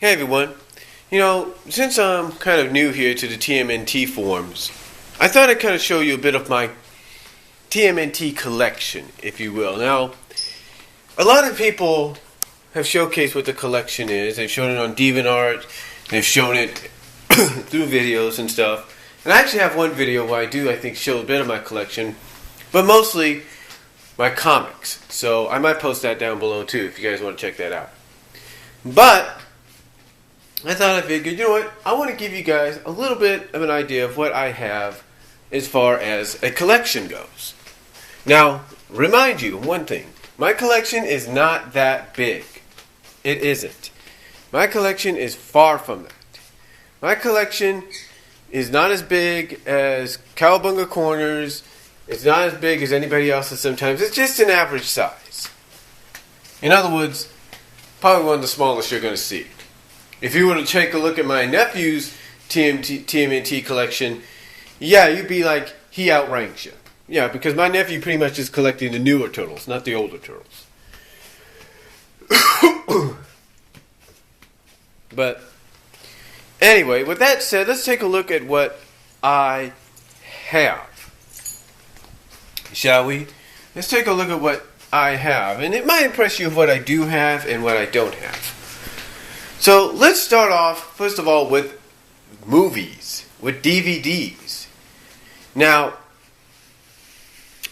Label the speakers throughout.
Speaker 1: Hey everyone. Since I'm kind of new here to the TMNT forums, I thought I'd kind of show you a bit of my TMNT collection, if you will. Now, a lot of people have showcased what the collection is. They've shown it on DeviantArt, they've shown it through videos and stuff. And I actually have one video where I think, show a bit of my collection, but mostly my comics. So I might post that down below too, if you guys want to check that out. But I figured, you know what, I want to give you guys a little bit of an idea of what I have as far as a collection goes. Now, remind you one thing. My collection is not that big. It isn't. My collection is far from that. My collection is not as big as Cowabunga Corners. It's not as big as anybody else's sometimes. It's just an average size. In other words, probably one of the smallest you're going to see. If you were to take a look at my nephew's TMNT collection, yeah, you'd be like, he outranks you. Yeah, because my nephew pretty much is collecting the newer turtles, not the older turtles. But anyway, with that said, let's take a look at what I have. Shall we? Let's take a look at what I have. And it might impress you of what I do have and what I don't have. So let's start off, first of all, with movies, with DVDs. Now,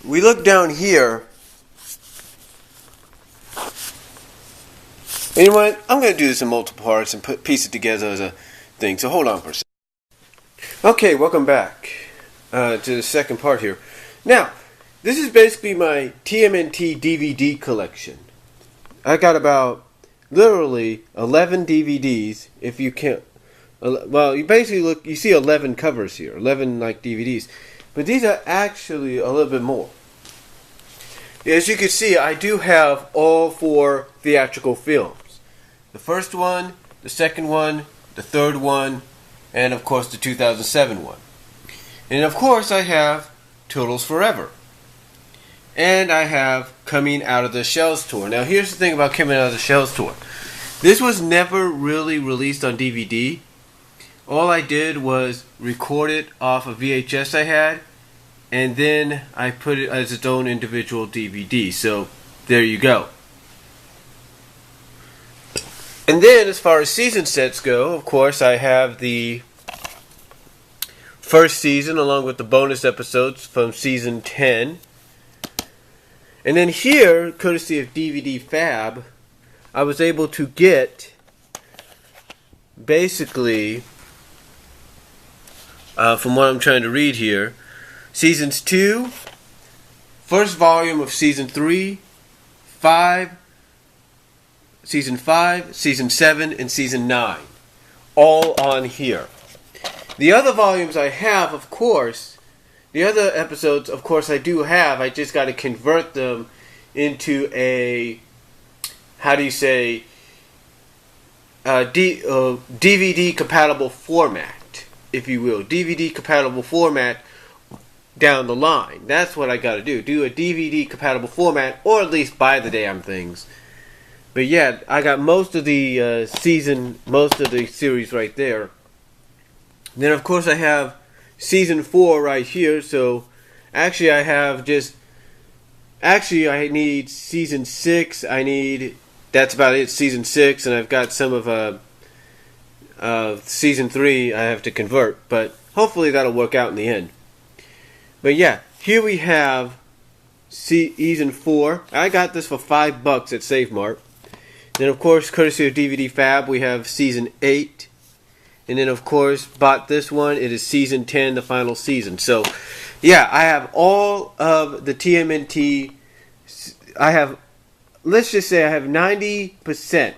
Speaker 1: we look down here. You know what? I'm going to do this in multiple parts and piece it together as a thing. So hold on for a second. Okay, welcome back to the second part here. Now, this is basically my TMNT DVD collection. I got about literally 11 DVDs, if you can't. Well, you basically you see 11 covers here, 11 like DVDs, but these are actually a little bit more. As you can see, I do have all 4 theatrical films: the first one, the second one, the third one, and of course the 2007 one. And of course I have Turtles Forever. And I have Coming Out of the Shells Tour. Now here's the thing about Coming Out of the Shells Tour. This was never really released on DVD. All I did was record it off a VHS I had, and then I put it as its own individual DVD. So there you go. And then as far as season sets go, of course I have the first season along with the bonus episodes from season 10. And then here, courtesy of DVD Fab, I was able to get basically, from what I'm trying to read here, seasons 2, first volume of season 3, 5, season 5, season 7, and season 9. All on here. The other volumes I have, of course, the other episodes, of course, I do have. I just got to convert them into a, DVD compatible format, if you will. DVD compatible format down the line. That's what I got to do. Do a DVD compatible format, or at least buy the damn things. But yeah, I got most of the most of the series right there. Then, of course, I have season 4 right here. So actually I need season 6. That's about it, season 6, and I've got some of season 3 I have to convert, but hopefully that'll work out in the end. But yeah, here we have season 4. I got this for $5 at Save Mart. Then of course, courtesy of DVD Fab, we have season 8. And then, of course, bought this one. It is season 10, the final season. So, yeah, I have all of the TMNT. Let's just say I have 90%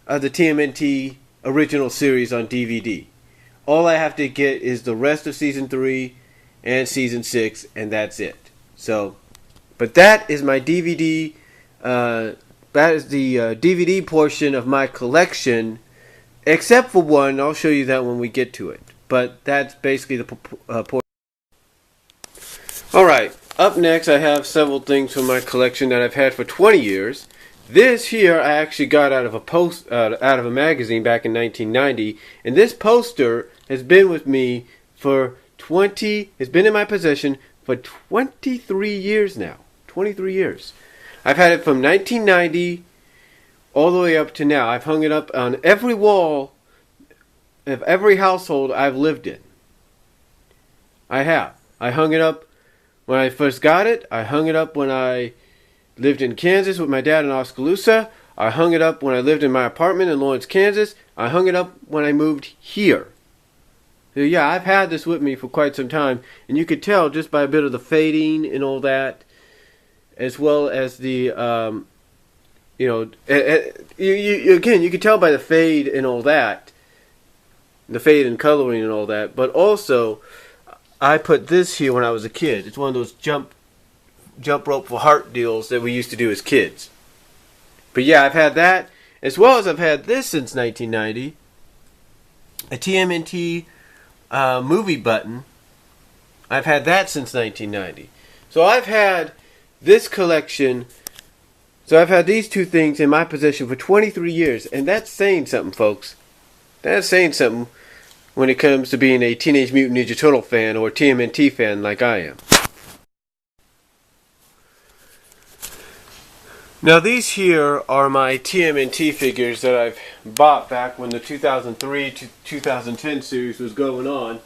Speaker 1: of the TMNT original series on DVD. All I have to get is the rest of season 3 and season 6, and that's it. So, but that is my DVD. That is the DVD portion of my collection. Except for one, I'll show you that when we get to it. But that's basically the portion. Alright, up next I have several things from my collection that I've had for 20 years. This here I actually got out of a magazine back in 1990, and this poster has been with me for has been in my possession for 23 years now. 23 years. I've had it from 1990 all the way up to now. I've hung it up on every wall of every household I've lived in. I have. I hung it up when I first got it. I hung it up when I lived in Kansas with my dad in Oskaloosa. I hung it up when I lived in my apartment in Lawrence, Kansas. I hung it up when I moved here. So yeah, I've had this with me for quite some time, and you could tell just by a bit of the fading and all that, as well as the, again, you could tell by the fade and all that, the fade and coloring and all that, but also, I put this here when I was a kid. It's one of those jump rope for heart deals that we used to do as kids. But yeah, I've had that, as well as I've had this since 1990, a TMNT movie button. I've had that since 1990. So I've had this collection, so I've had these two things in my possession for 23 years, and that's saying something, folks. That's saying something when it comes to being a Teenage Mutant Ninja Turtle fan or TMNT fan like I am. Now these here are my TMNT figures that I've bought back when the 2003 to 2010 series was going on.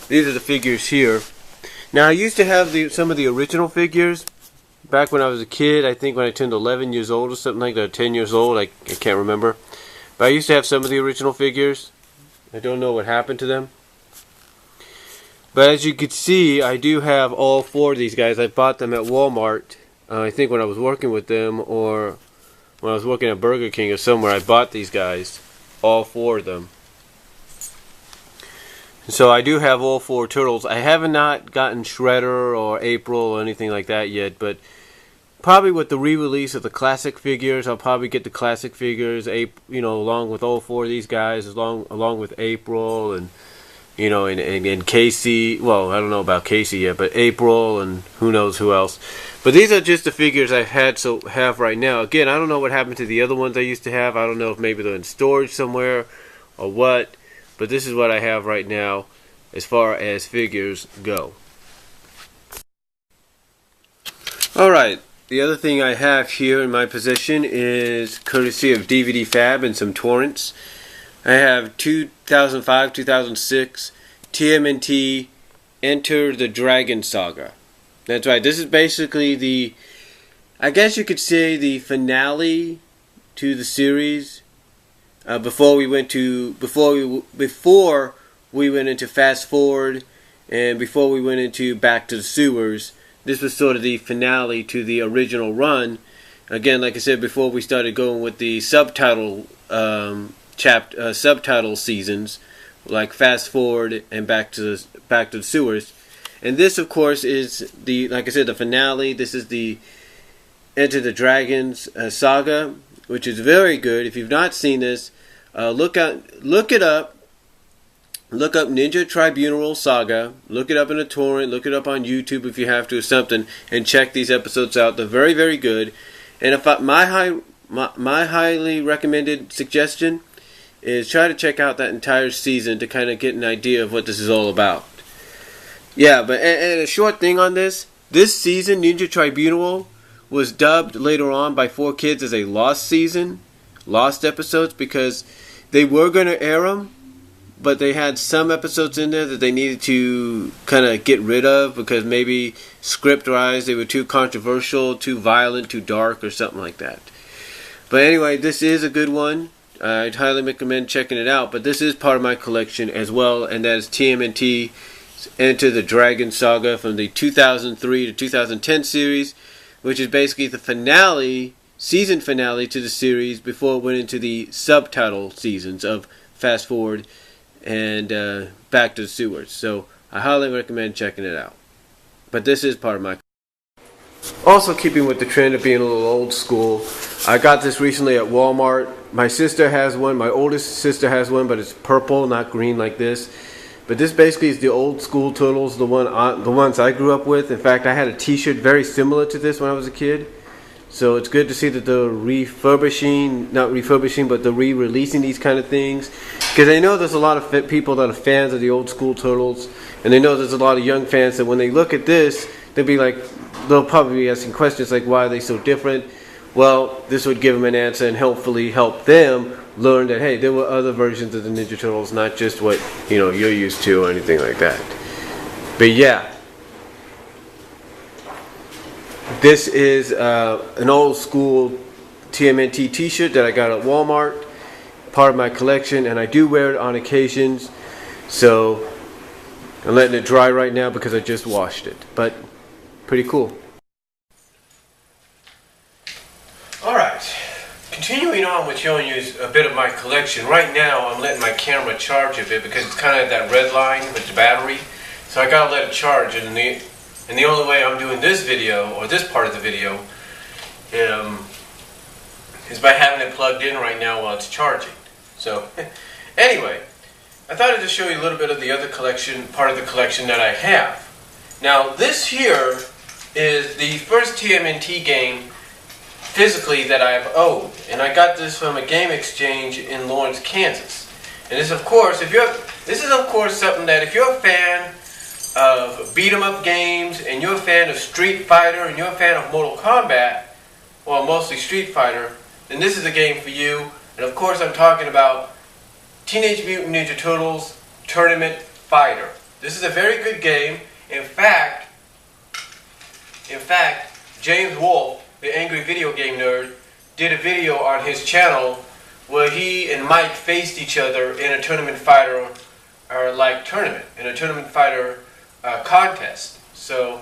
Speaker 1: These are the figures here. Now I used to have some of the original figures back when I was a kid. I think when I turned 11 years old or something like that, 10 years old, I can't remember. But I used to have some of the original figures. I don't know what happened to them. But as you can see, I do have all four of these guys. I bought them at Walmart. I think when I was working with them, or when I was working at Burger King or somewhere, I bought these guys. All four of them. So I do have all four turtles. I have not gotten Shredder or April or anything like that yet, but probably with the re-release of the classic figures, I'll probably get the classic figures, along with all four of these guys, along with April and and Casey. Well, I don't know about Casey yet, but April and who knows who else. But these are just the figures I have right now. Again, I don't know what happened to the other ones I used to have. I don't know if maybe they're in storage somewhere or what. But this is what I have right now as far as figures go. Alright, the other thing I have here in my possession is courtesy of DVD Fab and some torrents. I have 2005, 2006 TMNT Enter the Dragon Saga. That's right, this is basically I guess you could say the finale to the series. Before we went into Fast Forward, and before we went into Back to the Sewers, this was sort of the finale to the original run. Again, like I said before, we started going with the subtitle subtitle seasons, like Fast Forward and Back to the Sewers. And this, of course, is like I said, the finale. This is the Enter the Dragons saga, which is very good. If you've not seen this, look it up. Look up Ninja Tribunal Saga. Look it up in a torrent. Look it up on YouTube if you have to or something, and check these episodes out. They're very, very good. And if my highly recommended suggestion is try to check out that entire season to kind of get an idea of what this is all about. Yeah, but and a short thing on this season, Ninja Tribunal, was dubbed later on by 4Kids as a lost season, lost episodes, because they were going to air them, but they had some episodes in there that they needed to kind of get rid of because maybe script-wise they were too controversial, too violent, too dark, or something like that. But anyway, this is a good one. I'd highly recommend checking it out, but this is part of my collection as well, and that is TMNT Enter the Dragon Saga from the 2003 to 2010 series, which is basically the season finale to the series before it went into the subtitle seasons of Fast Forward and Back to the Sewers. So I highly recommend checking it out. But this is part of my... Also keeping with the trend of being a little old school, I got this recently at Walmart. My sister has one, my oldest sister has one, but it's purple, not green like this. But this basically is the old school Turtles, the ones I grew up with. In fact, I had a T-shirt very similar to this when I was a kid. So it's good to see that they're not refurbishing, but they're re-releasing these kind of things. Because I know there's a lot of people that are fans of the old school Turtles, and I know there's a lot of young fans that when they look at this, they'll probably be asking questions like, why are they so different? Well, this would give them an answer and hopefully help them learn that, hey, there were other versions of the Ninja Turtles, not just what you're used to or anything like that. But yeah, this is an old school TMNT t-shirt that I got at Walmart, part of my collection, and I do wear it on occasions. So I'm letting it dry right now because I just washed it, but pretty cool. Alright, continuing on with showing you a bit of my collection. Right now I'm letting my camera charge a bit because it's kind of at that red line with the battery. So I gotta let it charge, and the only way I'm doing this video, or this part of the video, is by having it plugged in right now while it's charging. So anyway, I thought I'd just show you a little bit of the other collection, part of the collection that I have. Now this here is the first TMNT game physically that I've owned, and I got this from a game exchange in Lawrence, Kansas. And this, of course, something that if you're a fan of beat 'em up games, and you're a fan of Street Fighter, and you're a fan of Mortal Kombat, well, mostly Street Fighter, then this is a game for you. And of course, I'm talking about Teenage Mutant Ninja Turtles Tournament Fighter. This is a very good game. In fact, James Wolfe, the Angry Video Game Nerd, did a video on his channel where he and Mike faced each other in a tournament fighter, in a tournament fighter contest. So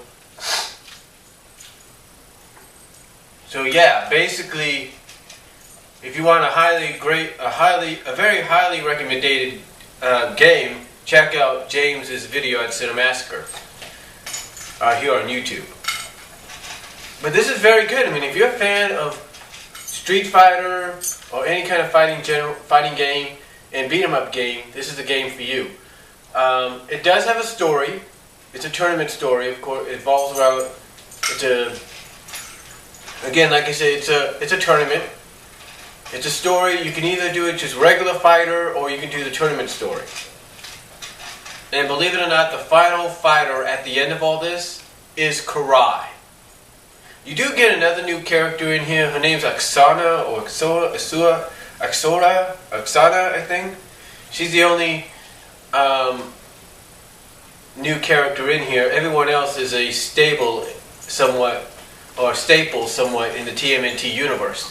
Speaker 1: yeah, basically, if you want a very highly recommended game, check out James's video at Cinemassacre here on YouTube. But this is very good. I mean, if you're a fan of Street Fighter or any kind of fighting game and beat 'em up game, this is the game for you. It does have a story. It's a tournament story, of course. It revolves around. Again, like I said, it's a tournament. It's a story. You can either do it just regular fighter, or you can do the tournament story. And believe it or not, the final fighter at the end of all this is Karai. You do get another new character in here. Her name's Oksana, or Oksana, I think. She's the only new character in here. Everyone else is a staple somewhat in the TMNT universe.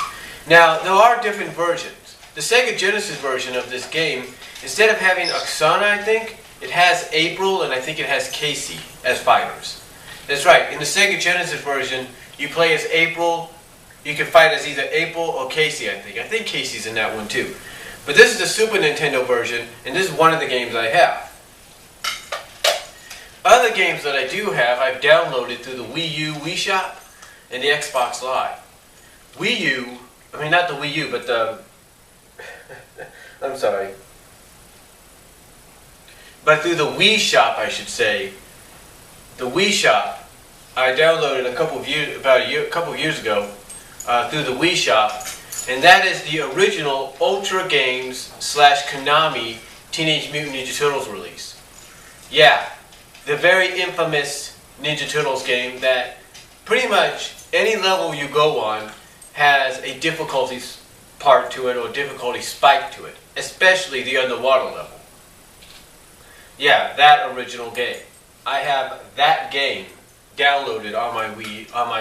Speaker 1: Now, there are different versions. The Sega Genesis version of this game, instead of having Oksana, I think, it has April and I think it has Casey as fighters. That's right. In the Sega Genesis version, you play as April. You can fight as either April or Casey, I think. I think Casey's in that one too. But this is the Super Nintendo version, and this is one of the games I have. Other games that I do have, I've downloaded through the Wii U, Wii Shop, and the Xbox Live. Not the Wii U, but the... I'm sorry. But through the Wii Shop, I should say. The Wii Shop, I downloaded a couple of years ago through the Wii Shop, and that is the original Ultra Games / Konami Teenage Mutant Ninja Turtles release. Yeah, the very infamous Ninja Turtles game that pretty much any level you go on has a difficulty part to it or difficulty spike to it, especially the underwater level. Yeah, that original game. I have that game downloaded on my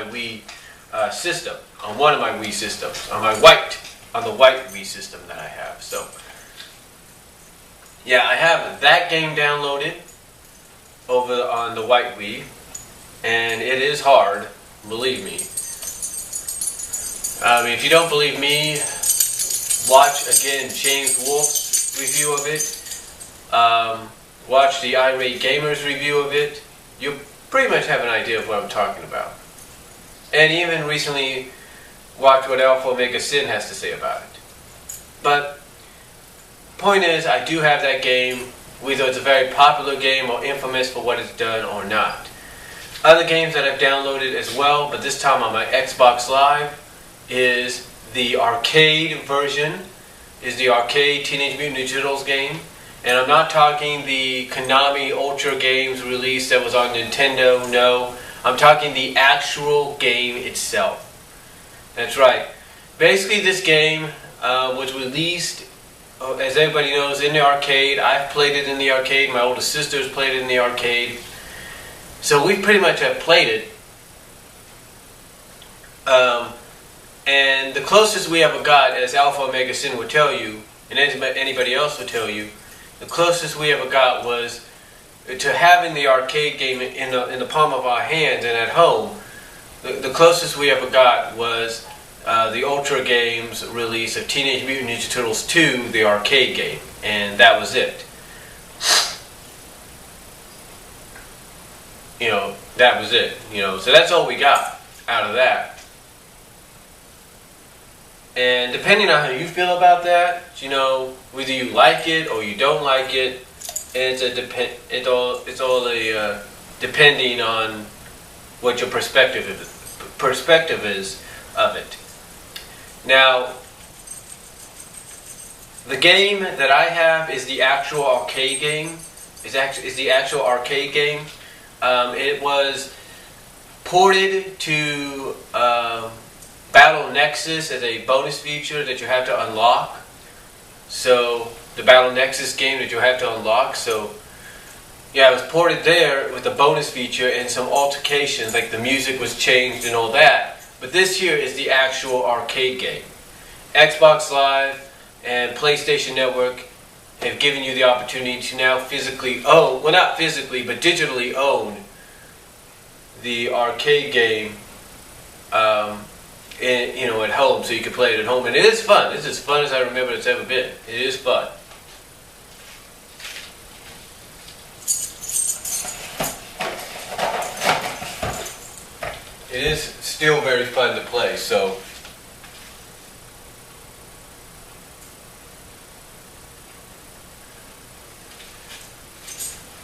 Speaker 1: Wii system, on one of my Wii systems, on the white Wii system that I have. So, yeah, I have that game downloaded over on the white Wii, and it is hard, believe me. If you don't believe me, watch again James Wolfe's review of it. Watch the Irate Gamer's review of it. You'll pretty much have an idea of what I'm talking about. And even recently, watch what Alpha Omega Sin has to say about it. But, point is, I do have that game. whether it's a very popular game or infamous for what it's done or not. Other games that I've downloaded as well, but this time on my Xbox Live, is the arcade version, is the arcade Teenage Mutant Ninja Turtles game. And I'm not talking the Konami Ultra Games release that was on Nintendo, no. I'm talking the actual game itself. That's right. Basically this game was released, as everybody knows, in the arcade. I've played it in the arcade. My older sisters played it in the arcade. So we pretty much have played it. And the closest we ever got, as Alpha Omega Sin would tell you, and anybody else would tell you, the closest we ever got was to having the arcade game in the palm of our hands and at home. The closest we ever got was the Ultra Games release of Teenage Mutant Ninja Turtles 2, the arcade game, and that was it. You know, that was it. You know, so that's all we got out of that. And depending on how you feel about that, you know, whether you like it or you don't like it, it's all depending on what your perspective is of it. Now, the game that I have is the actual arcade game. Is the actual arcade game. It was ported to Battle Nexus as a bonus feature that you have to unlock. So the Battle Nexus game that you have to unlock. So yeah, it was ported there with a bonus feature and some altercations, like the music was changed and all that. But this here is the actual arcade game. Xbox Live and PlayStation Network have given you the opportunity to now physically own, well not physically, but digitally own the arcade game at home, so you can play it at home. And it is fun. It's as fun as I remember it's ever been. It is fun. It is still very fun to play, so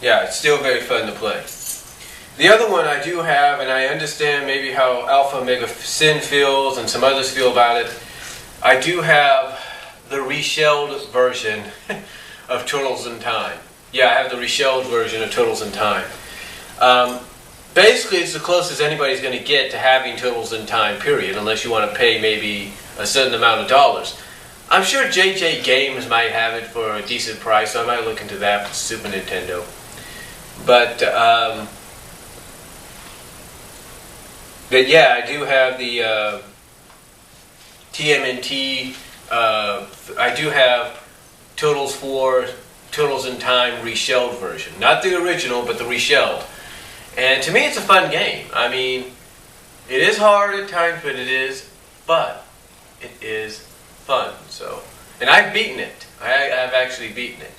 Speaker 1: yeah, it's still very fun to play. The other one I do have, and I understand maybe how Alpha Omega Sin feels and some others feel about it, I do have the reshelled version of Turtles in Time. Yeah, I have the reshelled version of Turtles in Time. Basically, it's the closest anybody's going to get to having Turtles in Time, period, unless you want to pay maybe a certain amount of dollars. I'm sure JJ Games might have it for a decent price, so I might look into that for Super Nintendo. But yeah, I do have the TMNT, I do have Turtles in Time reshelled version. Not the original, but the reshelled. And to me, it's a fun game. I mean, it is hard at times, but it is fun. So, and I've beaten it. I've actually beaten it.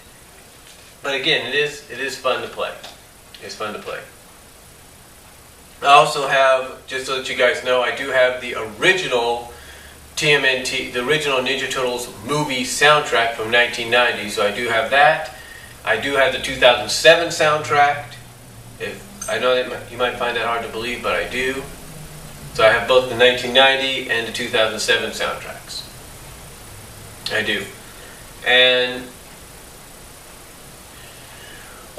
Speaker 1: But again, it is fun to play. It's fun to play. I also have, just so that you guys know, I do have the original TMNT, the original Ninja Turtles movie soundtrack from 1990. So I do have that. I do have the 2007 soundtrack. I know that you might find that hard to believe, but I do. So I have both the 1990 and the 2007 soundtracks. I do. And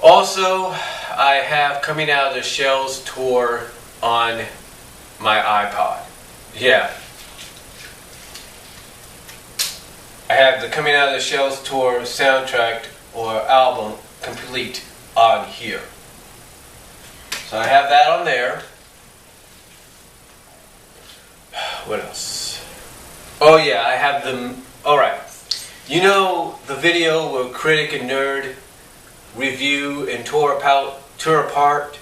Speaker 1: also, I have Coming Out of the Shells tour on my iPod. Yeah. I have the Coming Out of the Shells tour soundtrack or album complete on here. So I have that on there. What else? Oh yeah, I have them. Alright. You know the video where Critic and Nerd review and tore apart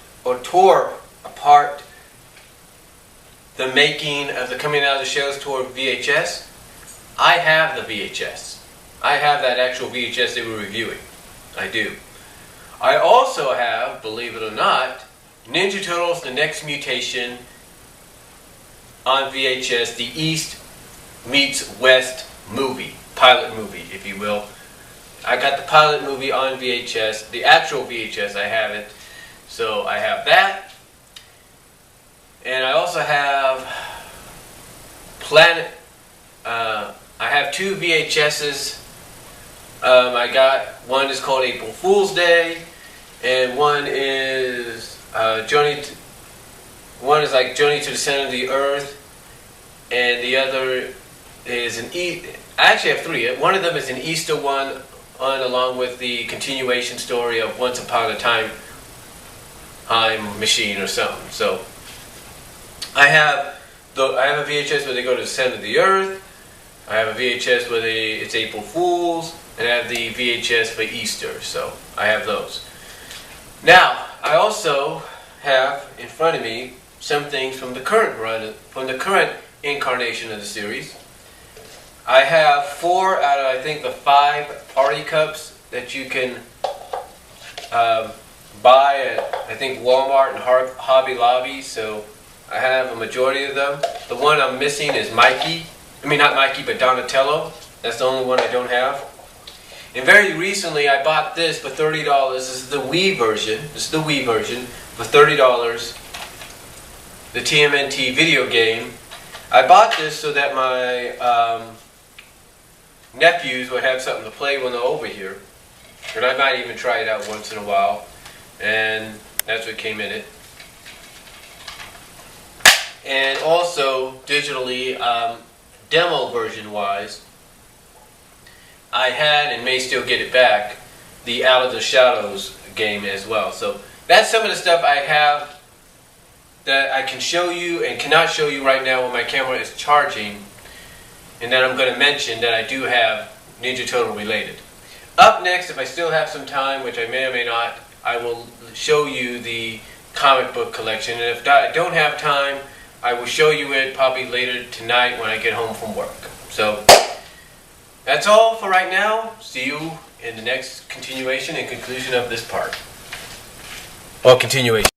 Speaker 1: the making of the Coming Out of the Shells tour VHS? I have the VHS. I have that actual VHS they were reviewing. I do. I also have, believe it or not, Ninja Turtles: The Next Mutation on VHS, the East meets West movie, pilot movie, if you will. I got the pilot movie on VHS, the actual VHS. I have it, so I have that, and I also have Planet. I have two VHSs. I got one is called April Fool's Day, and one is one is like Journey to the Center of the Earth, and the other is I actually have three. One of them is an Easter one, along with the continuation story of Once Upon a Time Machine or something. So I have a VHS where they go to the center of the Earth. I have a VHS where it's April Fool's, and I have the VHS for Easter. So I have those. Now I also have in front of me some things from the current run, from the current incarnation of the series. I have 4 out of, I think, the 5 party cups that you can buy at, I think, Walmart and Hobby Lobby. So I have a majority of them. The one I'm missing is Mikey. I mean, not Mikey, but Donatello. That's the only one I don't have. And very recently, I bought this for $30. This is the Wii version. This is the Wii version for $30. The TMNT video game. I bought this so that my nephews would have something to play when they're over here. And I might even try it out once in a while. And that's what came in it. And also, digitally, demo version wise, I had and may still get it back, the Out of the Shadows game as well. So that's some of the stuff I have that I can show you and cannot show you right now when my camera is charging, and then I'm going to mention that I do have Ninja Turtle related. Up next, if I still have some time, which I may or may not, I will show you the comic book collection, and if I don't have time, I will show you it probably later tonight when I get home from work. So that's all for right now. See you in the next continuation and conclusion of this part. Or continuation.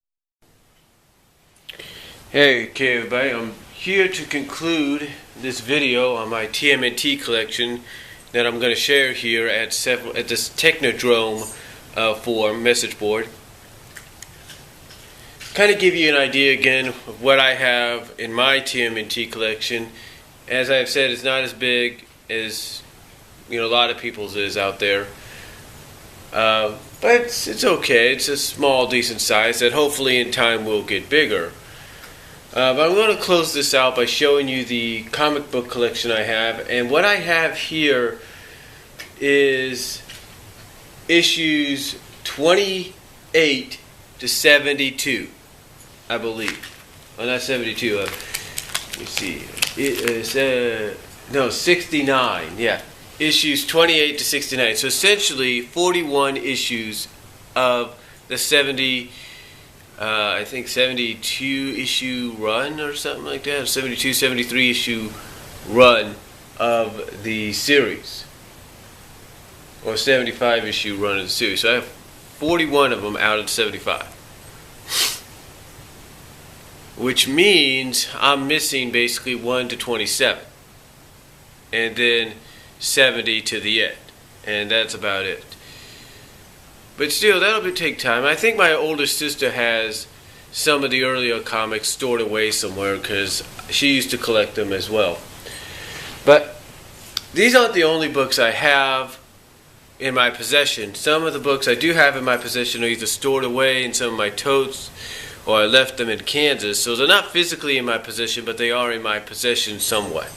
Speaker 1: Hey, okay everybody, I'm here to conclude this video on my TMNT collection that I'm going to share here at this Technodrome forum message board. Kind of give you an idea again of what I have in my TMNT collection. As I've said, it's not as big as a lot of people's is out there, but it's okay. It's a small, decent size that hopefully in time will get bigger. But I'm going to close this out by showing you the comic book collection I have. And what I have here is issues 28 to 72, I believe. Oh, not 72. Let me see. It is, no, 69. Yeah. Issues 28 to 69. So essentially 41 issues of the 70... I think 72 issue run or something like that, 72, 73 issue run of the series, or 75 issue run of the series. So I have 41 of them out of 75, which means I'm missing basically 1 to 27, and then 70 to the end, and that's about it. But still, that'll take time. I think my older sister has some of the earlier comics stored away somewhere because she used to collect them as well. But these aren't the only books I have in my possession. Some of the books I do have in my possession are either stored away in some of my totes, or I left them in Kansas. So they're not physically in my possession, but they are in my possession somewhat.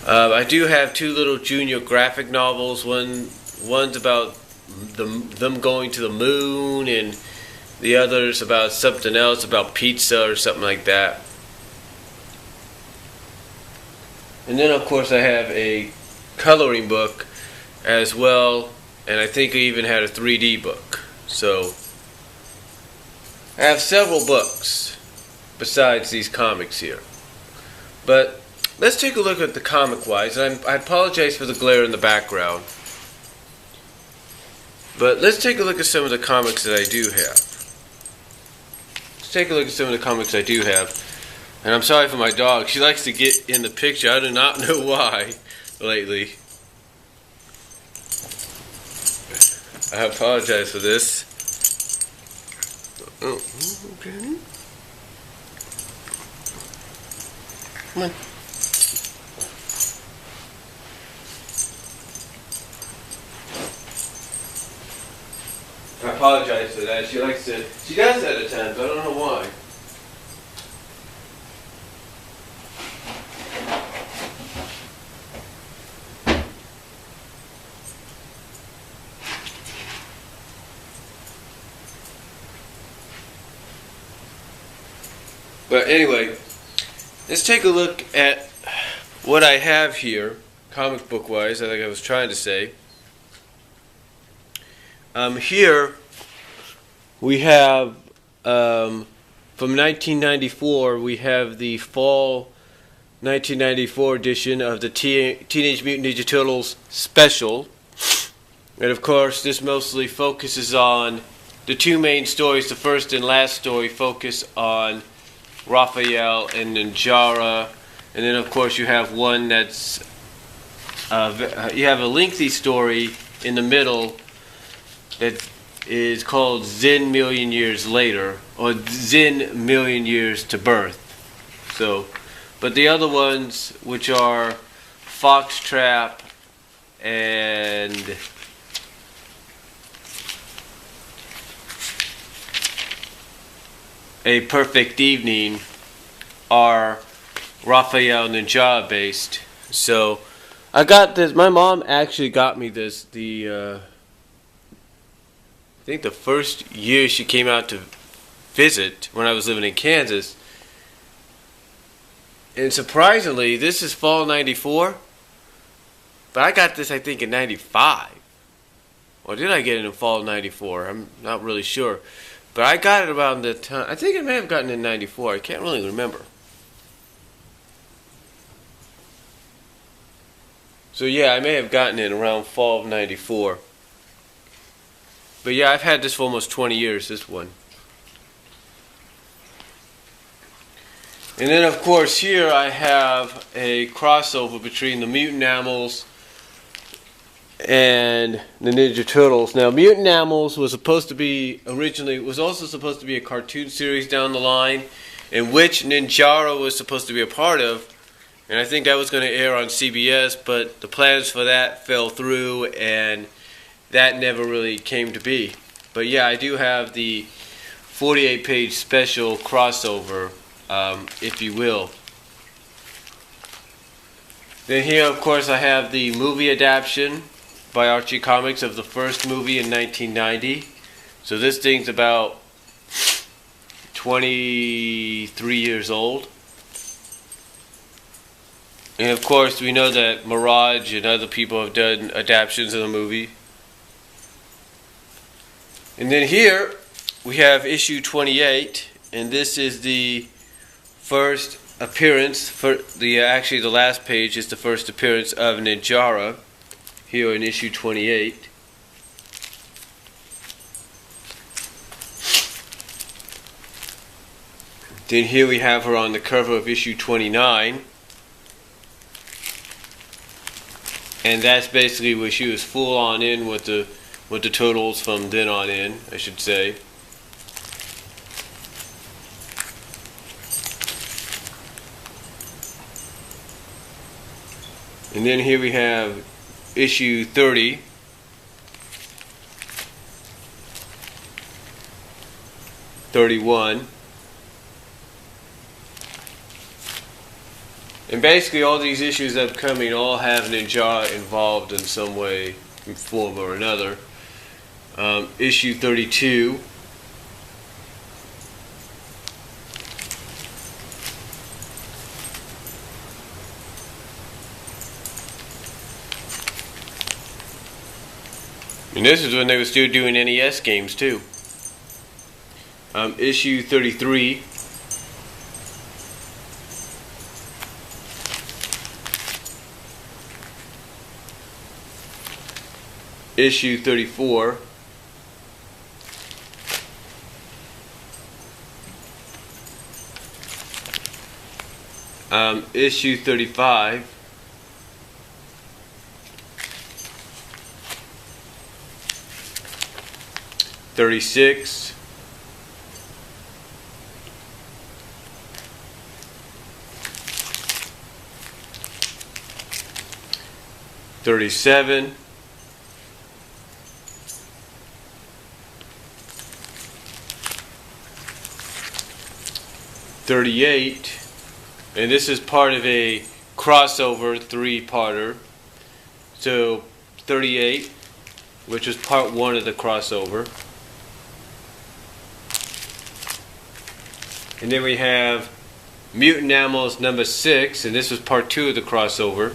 Speaker 1: I do have 2 little junior graphic novels. One's about them going to the moon, and the other's about something else, about pizza or something like that. And then of course I have a coloring book as well, and I think I even had a 3D book. So I have several books besides these comics here. But let's take a look at the comic wise. And I apologize for the glare in the background. But let's take a look at some of the comics that I do have. Let's take a look at some of the comics I do have. And I'm sorry for my dog. She likes to get in the picture. I do not know why lately. I apologize for this. Oh, okay. Come on. I apologize for that. She does that at times. I don't know why. But anyway, let's take a look at what I have here, comic book wise, like I was trying to say. Here we have, from 1994, we have the fall 1994 edition of the Teenage Mutant Ninja Turtles special. And of course, this mostly focuses on the two main stories. The first and last story focus on Raphael and Ninjara, and then of course you have one that's you have a lengthy story in the middle that is called Zen Million Years Later, or Zen Million Years to Birth. So, but the other ones, which are Foxtrap and A Perfect Evening, are Raphael Ninja based. So I got this. My mom actually got me this. I think the first year she came out to visit when I was living in Kansas. And surprisingly, this is fall '94. But I got this, I think, in '95. Or did I get it in fall '94? I'm not really sure. But I got it around the time. I think I may have gotten it in '94. I can't really remember. So yeah, I may have gotten it around fall of '94. But yeah, I've had this for almost 20 years, this one. And then of course here I have a crossover between the Mutant Animals and the Ninja Turtles. Now, Mutant Animals was supposed to be was also supposed to be a cartoon series down the line, in which Ninjara was supposed to be a part of, and I think that was going to air on CBS, but the plans for that fell through, and that never really came to be. But yeah, I do have the 48-page special crossover, if you will. Then here, of course, I have the movie adaptation by Archie Comics of the first movie in 1990. So this thing's about 23 years old. And of course, we know that Mirage and other people have done adaptations of the movie. And then here we have issue 28, and this is the first appearance actually the last page is the first appearance of Ninjara here in issue 28. Then here we have her on the cover of issue 29. And that's basically where she was full on in with the Turtles from then on in, I should say. And then here we have issue 30. '31. And basically all these issues upcoming all have Ninja involved in some way, form or another. Issue 32. And this is when they were still doing NES games too. Issue 33. Issue 34. Issue 35. 36, 37, 38, and this is part of a crossover three-parter. So 38, which was part one of the crossover. And then we have Mutant Animals number 6, and this was part 2 of the crossover.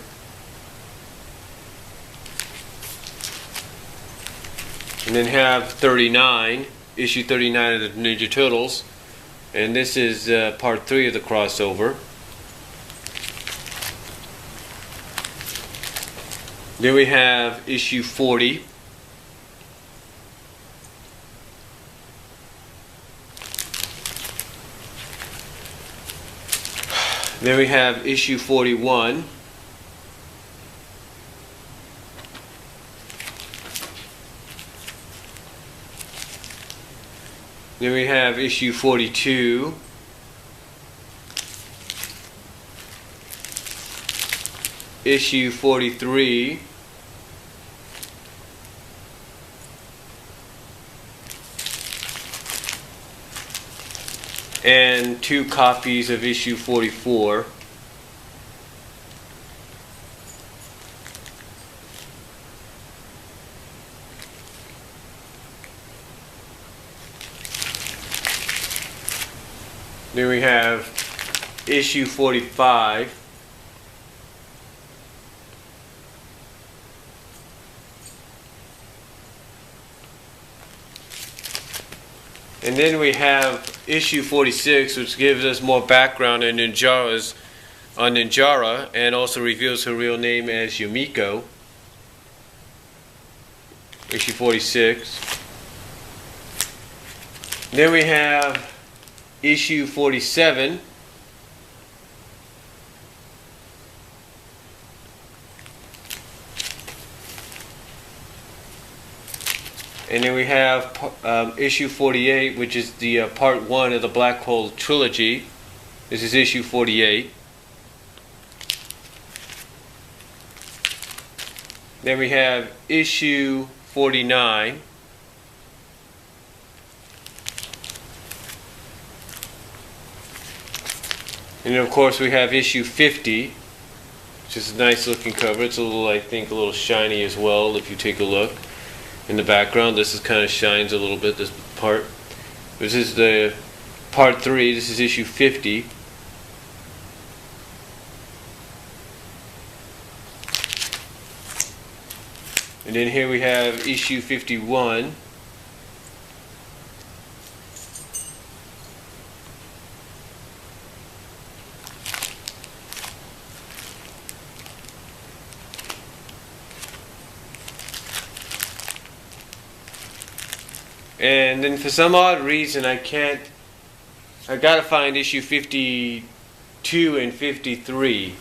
Speaker 1: And then have 39, issue 39 of the Ninja Turtles, and this is part 3 of the crossover. Then we have issue 40. Then we have issue 41. Then we have issue 42. Issue 43. And 2 copies of issue 44. Then we have issue 45. And then we have issue 46, which gives us more background on Ninjara, and also reveals her real name as Yumiko. Issue 46. Then we have issue 47. And then we have issue 48, which is the part 1 of the Black Hole trilogy. This is issue 48. Then we have issue 49. And then of course we have issue 50, which is a nice looking cover. It's a little, I think, a little shiny as well if you take a look. In the background, this is kind of shines a little bit, this part. This is the part 3, this is issue 50. And then here we have issue 51. And then for some odd reason I gotta find issue 52 and 53.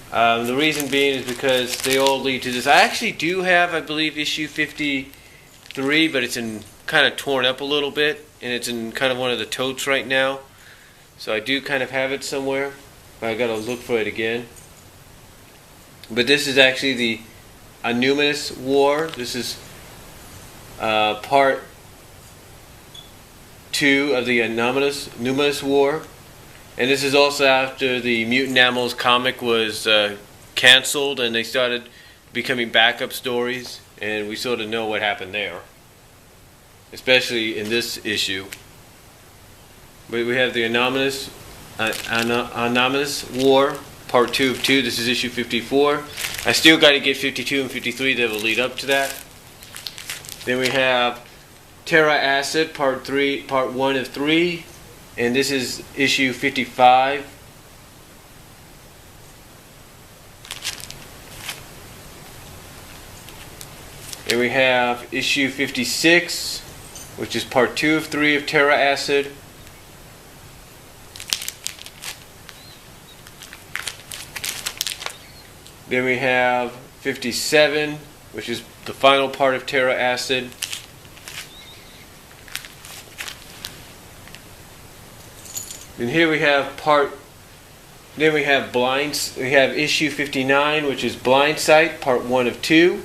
Speaker 1: The reason being is because they all lead to this. I actually do have, I believe, issue 53, but it's in kind of torn up a little bit, and it's in kind of one of the totes right now. So I do kind of have it somewhere, but I gotta look for it again. But this is actually the Anonymous War. This is part 2 of the Anonymous War, and this is also after the Mutant Animals comic was canceled and they started becoming backup stories, and we sort of know what happened there, especially in this issue. But we have the Anonymous War, part 2 of 2. This is issue 54. I still got to get 52 and 53 that will lead up to that. Then we have Terra Acid, part 1 of 3, and this is issue 55. And we have issue 56, which is part 2 of 3 of Terra Acid. Then we have 57, which is the final part of Terra Acid. And here we have then we have we have issue 59, which is Blind Sight, part 1 of 2.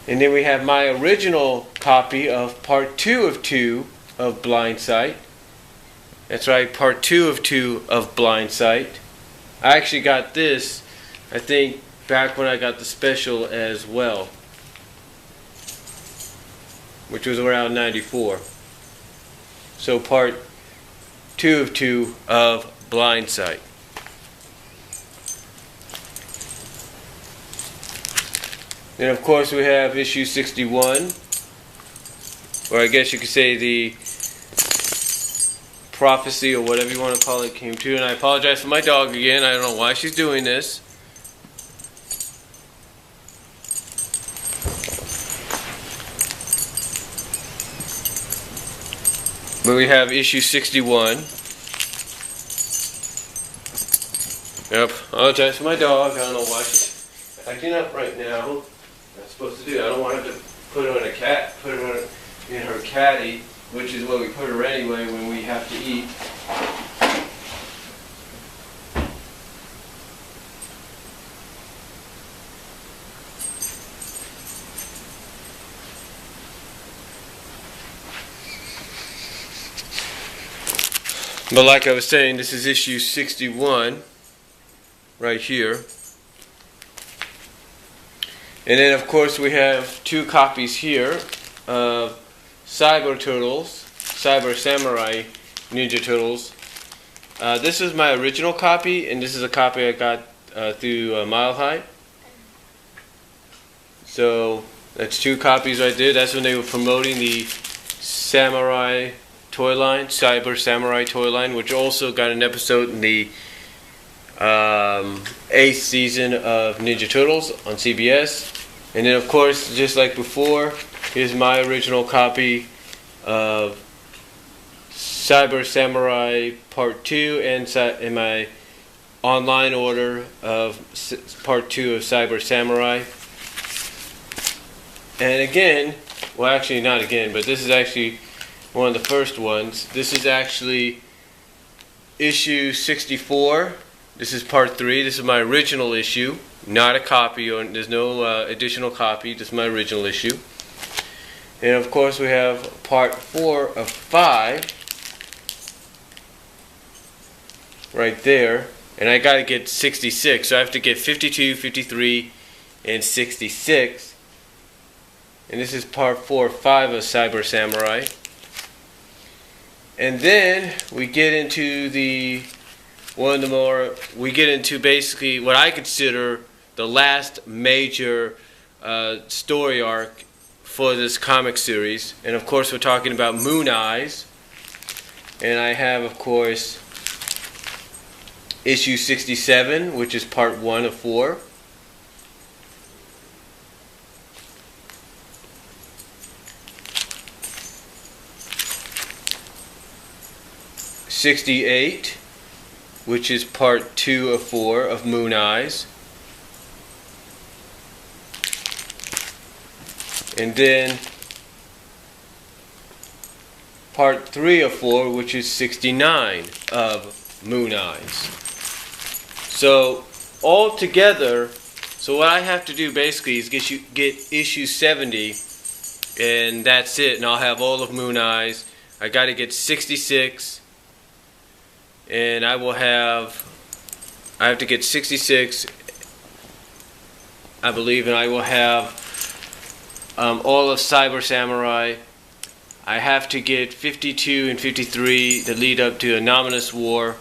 Speaker 1: And then we have my original copy of part 2 of 2 of Blind Sight. That's right, part 2 of 2 of Blind Sight. I actually got this, I think, back when I got the special as well, which was around 94. So part 2 of 2 of Blind Sight. Then of course we have issue 61, or I guess you could say the prophecy or whatever you want to call it came to. And I apologize for my dog again. I don't know why she's doing this. But we have issue 61. Yep, apologize for my dog. I don't know why she's acting up right now. That's supposed to do. I don't want her to put her in her caddy, which is what we put her anyway when we have to eat. But like I was saying, this is issue 61 right here. And then of course we have 2 copies here of Cyber Samurai Ninja Turtles. This is my original copy, and this is a copy I got through Mile High. So that's 2 copies right there. That's when they were promoting the Samurai toy line, Cyber Samurai toy line, which also got an episode in the 8th season of Ninja Turtles on CBS. And then of course, just like before, here's my original copy of Cyber Samurai Part 2 and my online order of Part 2 of Cyber Samurai. And again, well actually not again, but this is actually one of the first ones. This is actually issue 64. This is part 3. This is my original issue, not a copy, or there's no additional copy. This is my original issue. And of course we have part 4 of 5 right there. And I got to get 66, so I have to get 52, 53, and 66. And this is part 4 of 5 of Cyber Samurai. And then we get into we get into basically what I consider the last major story arc for this comic series. And of course we're talking about Moon Eyes. And I have of course issue 67, which is part 1 of 4. '68, which is part 2 of 4 of Moon Eyes. And then part 3 of 4, which is 69 of Moon Eyes. So all together, so what I have to do basically is get issue 70, and that's it, and I'll have all of Moon Eyes. I got to get 66. And I have to get 66, I believe, and I will have all of Cyber Samurai. I have to get 52 and 53 that lead up to Anomalous War,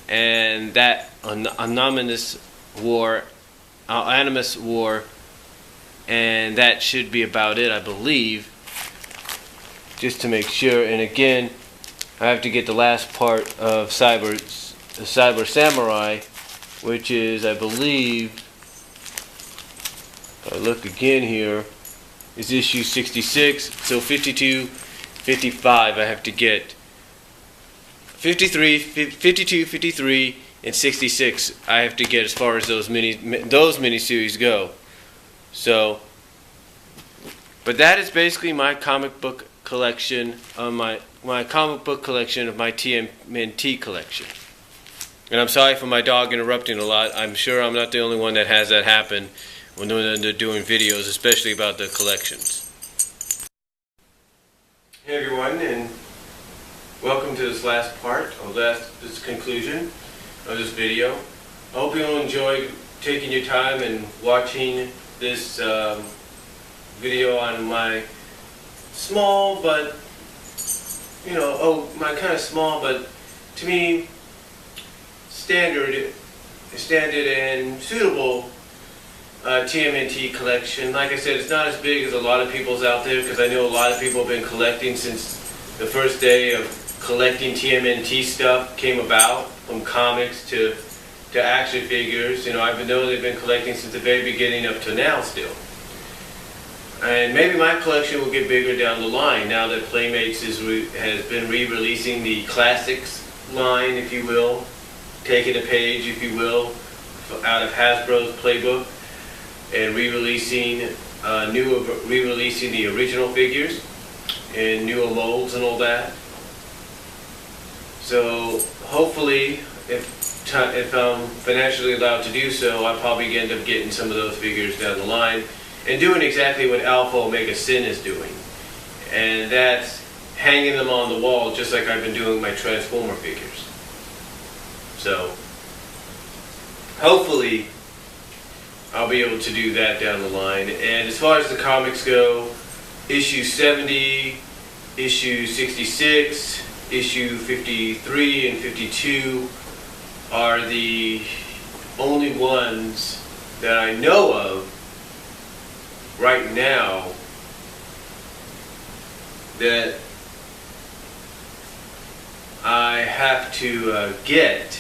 Speaker 1: and that Anomalous War, Animus War, and that should be about it, I believe, just to make sure. And again, I have to get the last part of Cyber Samurai, which is, I believe, if I look again here, is issue 66. So 52, 55, I have to get 52, 53, and 66 I have to get as far as those miniseries go. So, but that is basically my comic book collection, my comic book collection of my TMNT collection. And I'm sorry for my dog interrupting a lot. I'm sure I'm not the only one that has that happen when they're doing videos, especially about the collections. Hey everyone, and welcome to this last part, or this conclusion of this video. I hope you'll enjoy taking your time and watching this video on my small but, my kind of small but to me standard and suitable TMNT collection. Like I said, it's not as big as a lot of people's out there, because I know a lot of people have been collecting since the first day of collecting TMNT stuff came about, from comics to action figures. I've known they've been collecting since the very beginning up to now still. And maybe my collection will get bigger down the line now that Playmates has been re-releasing the classics line, if you will, taking a page, if you will, out of Hasbro's playbook, and re-releasing the original figures in newer molds and all that. So hopefully, if I'm financially allowed to do so, I'll probably end up getting some of those figures down the line and doing exactly what Alpha Omega Sin is doing, and that's hanging them on the wall just like I've been doing my Transformer figures. So hopefully I'll be able to do that down the line. And as far as the comics go, issue 70, issue 66, issue 53 and 52 are the only ones that I know of right now that I have to get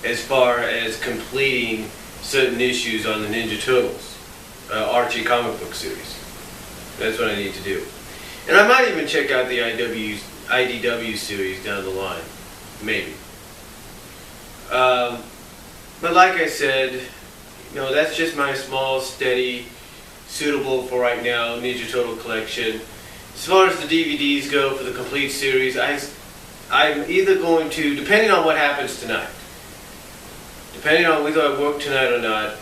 Speaker 1: as far as completing certain issues on the Ninja Turtles Archie comic book series. That's what I need to do. And I might even check out the IDW series down the line. Maybe. But like I said, that's just my small, steady, suitable for right now Ninja Turtle collection. As far as the DVDs go for the complete series, I'm either going to, depending on what happens tonight, depending on whether I work tonight or not,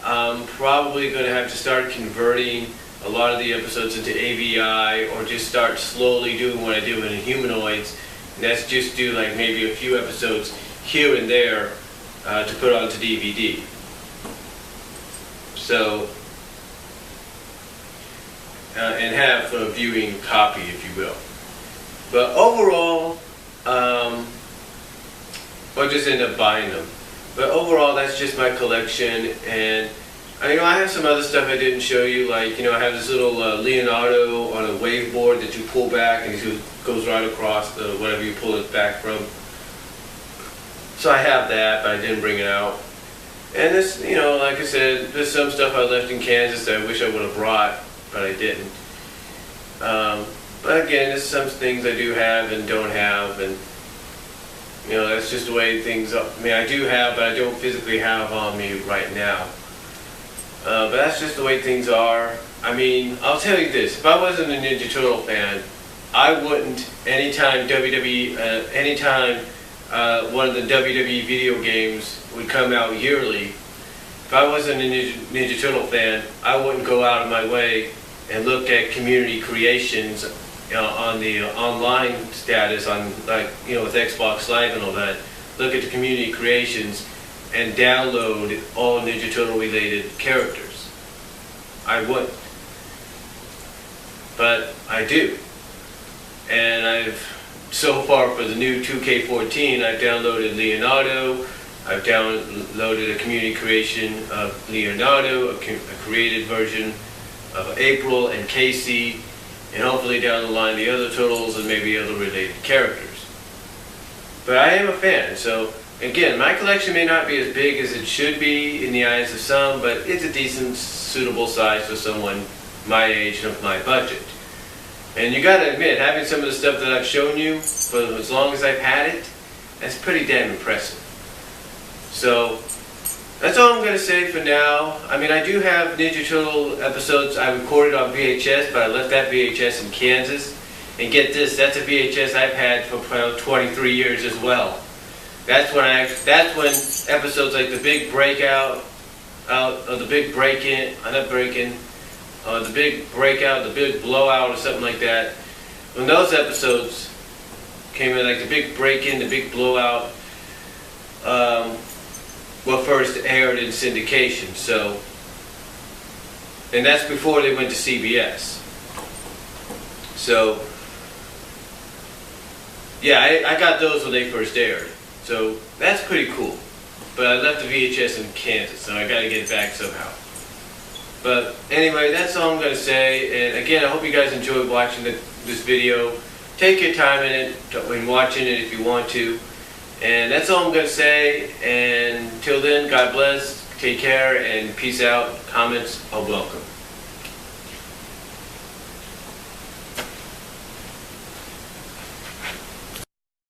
Speaker 1: I'm probably going to have to start converting a lot of the episodes into AVI, or just start slowly doing what I do in Humanoids, and that's just do like maybe a few episodes here and there to put onto DVD. So, and have a viewing copy, if you will. But overall, I'll just end up buying them. But overall, that's just my collection. And I have some other stuff I didn't show you, like I have this little Leonardo on a wave board that you pull back and it goes right across the whatever you pull it back from. So I have that, but I didn't bring it out. And this, like I said, there's some stuff I left in Kansas that I wish I would have brought, but I didn't. But again, there's some things I do have and don't have, and that's just the way things are. I do have, but I don't physically have on me right now. But that's just the way things are. I'll tell you this: if I wasn't a Ninja Turtle fan, I wouldn't. Anytime one of the WWE video games would come out yearly, if I wasn't a Ninja Turtle fan, I wouldn't go out of my way and look at community creations on the online status on with Xbox Live and all that. Look at the community creations and download all Ninja Turtle related characters. I wouldn't, but I do. And so far for the new 2K14, I've downloaded Leonardo, I've downloaded a community creation of Leonardo, a created version of April and Casey, and hopefully down the line the other Turtles and maybe other related characters. But I am a fan, so again, my collection may not be as big as it should be in the eyes of some, but it's a decent, suitable size for someone my age and of my budget. And you gotta admit, having some of the stuff that I've shown you for as long as I've had it, That's pretty damn impressive. So that's all I'm going to say for now. I mean, I do have Ninja Turtle episodes I recorded on VHS, but I left that VHS in Kansas. And get this, that's a VHS I've had for about 23 years as well. That's when episodes like the big breakout, or the big break-in, not break-in, the big breakout, the big blowout, or something like that. When those episodes came in, like the big break-in, the big blowout, were first aired in syndication. So, and that's before they went to CBS. So, yeah, I got those when they first aired. So that's pretty cool. But I left the VHS in Kansas, so I got to get it back somehow. But anyway, that's all I'm going to say. And again, I hope you guys enjoyed watching this video. Take your time in it when watching it if you want to. And that's all I'm going to say. And till then, God bless, take care, and peace out. Comments are welcome.